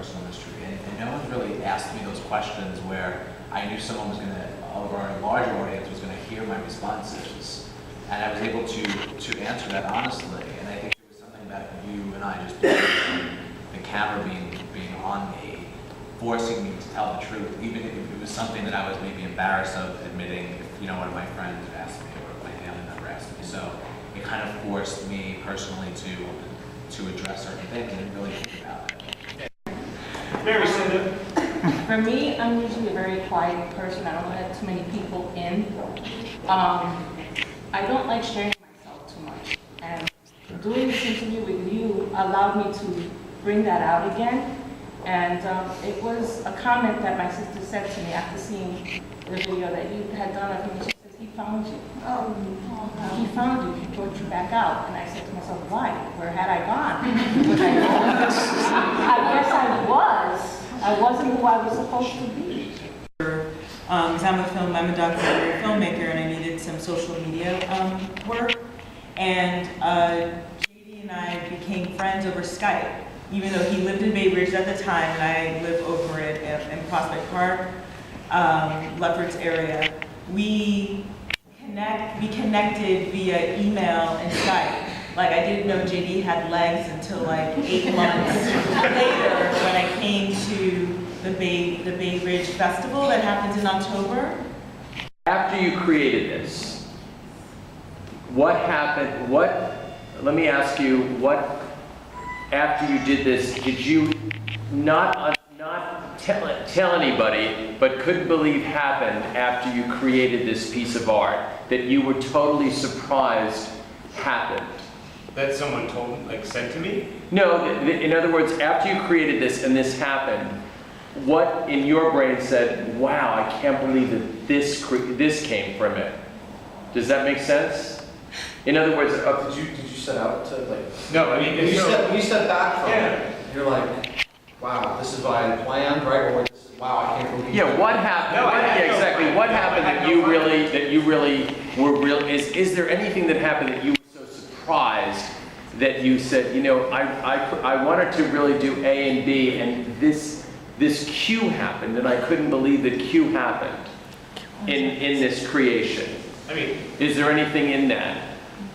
personal history, and no one's really asked me those questions where I knew someone was going to, or a larger audience was going to hear my responses, and I was able to answer that honestly. And I think it was something about you and I just doing the camera being on me, forcing me to tell the truth, even if it was something that I was maybe embarrassed of admitting. If one of my friends asked me or my family member asked me, so it kind of forced me personally to address certain things and really think about it. Mary, Cinda. For me, I'm usually a very quiet person. I don't let too many people in. I don't like sharing myself too much. And doing this interview with you allowed me to bring that out again. And it was a comment that my sister said to me after seeing the video that you had done of me. She says, he found you. He found you. He brought you back out. And I said to myself, why? Where had I gone? Was I gone? I guess I was. I wasn't who I was supposed to be. Because I'm a documentary filmmaker, and I needed some social media work. And JD and I became friends over Skype, even though he lived in Bay Ridge at the time, and I live over it in Prospect Park, Lefferts area. We connected via email and Skype. Like, I didn't know JD had legs until like 8 months later when I came to the Bay Ridge Festival that happens in October. After you created this, what happened? Let me ask you, after you did this, did you not tell anybody, but couldn't believe happened after you created this piece of art, that you were totally surprised happened? That someone said to me? No, in other words, after you created this and this happened, what in your brain said, wow, I can't believe that this came from it? Does that make sense? In other words, did you set out to No, I mean, when you step back from it, you're like, wow, this is what I had planned, right? Or this is, wow, I can't believe. yeah, what happened? Exactly. What happened that you really were real? Is there anything that happened that you were so surprised that you said, I wanted to really do A and B, and this Q happened, and I couldn't believe that Q happened in this creation? I mean, is there anything in that?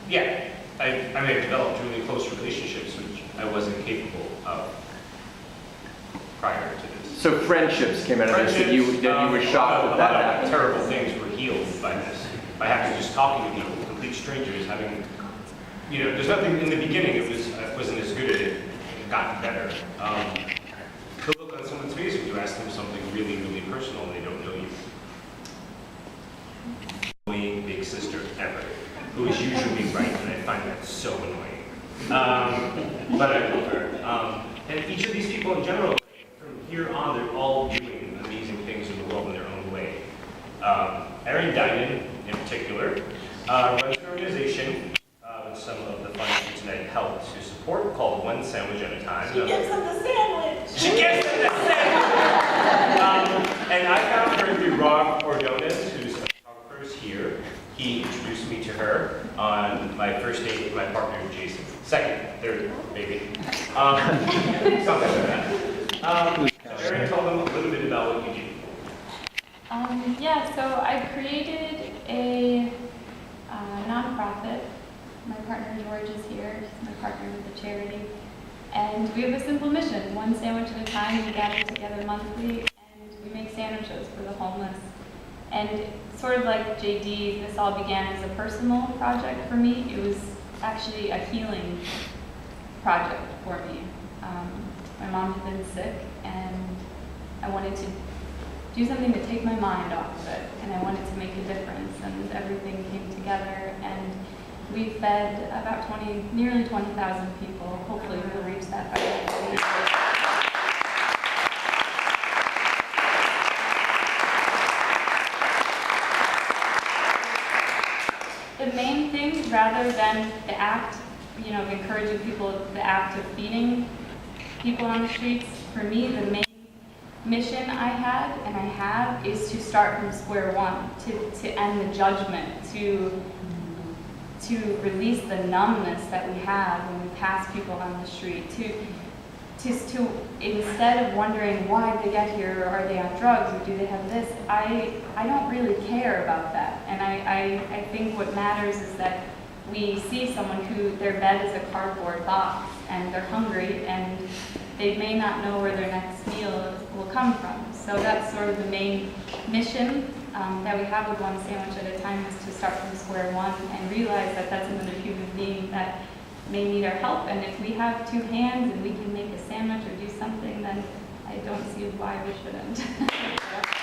Yeah, I developed really close relationships, which I wasn't capable of prior to this. So friendships came out of this that you were shocked that happened. Terrible things were healed by this. By having just talking to people, complete strangers, having, there's nothing in the beginning. I wasn't as good at it. It got better. The look on someone's face when you ask them something really, really personal and they don't know you. Only big sister ever, who is usually right, and I find that so annoying. But I love her. And each of these people in general, from here on, they're all doing amazing things in the world in their own way. Erin Dinan, in particular, runs an organization with some of the funds tonight helped to support called One Sandwich at a Time. She gives them the sandwich. She gives them the sandwich! And I found her through Rob Ordonez, who's a photographer here. He introduced me to her on my first date with my partner, Jason. Second, third, maybe. Something like that. Erin, tell them a little bit about what you do. Yeah, so I created a nonprofit. My partner George is here. He's my partner with the charity. And we have a simple mission, one sandwich at a time. We gather together monthly and we make sandwiches for the homeless. And sort of like JD, this all began as a personal project for me. It was actually a healing project for me. My mom had been sick and I wanted to do something to take my mind off of it, and I wanted to make a difference, and everything came together, and we fed about nearly 20,000 people. Hopefully we'll reach that by the end of the year. The main thing, rather than the act, of encouraging people, the act of feeding people on the streets, for me, the main mission I had and I have is to start from square one, to end the judgment, to release the numbness that we have when we pass people on the street, to to instead of wondering why did they get here, or are they on drugs, or do they have this, I don't really care about that. And I think what matters is that we see someone who their bed is a cardboard box and they're hungry and they may not know where their next meal will come from. So that's sort of the main mission that we have with One Sandwich at a Time, is to start from square one and realize that that's another human being that may need our help. And if we have two hands and we can make a sandwich or do something, then I don't see why we shouldn't.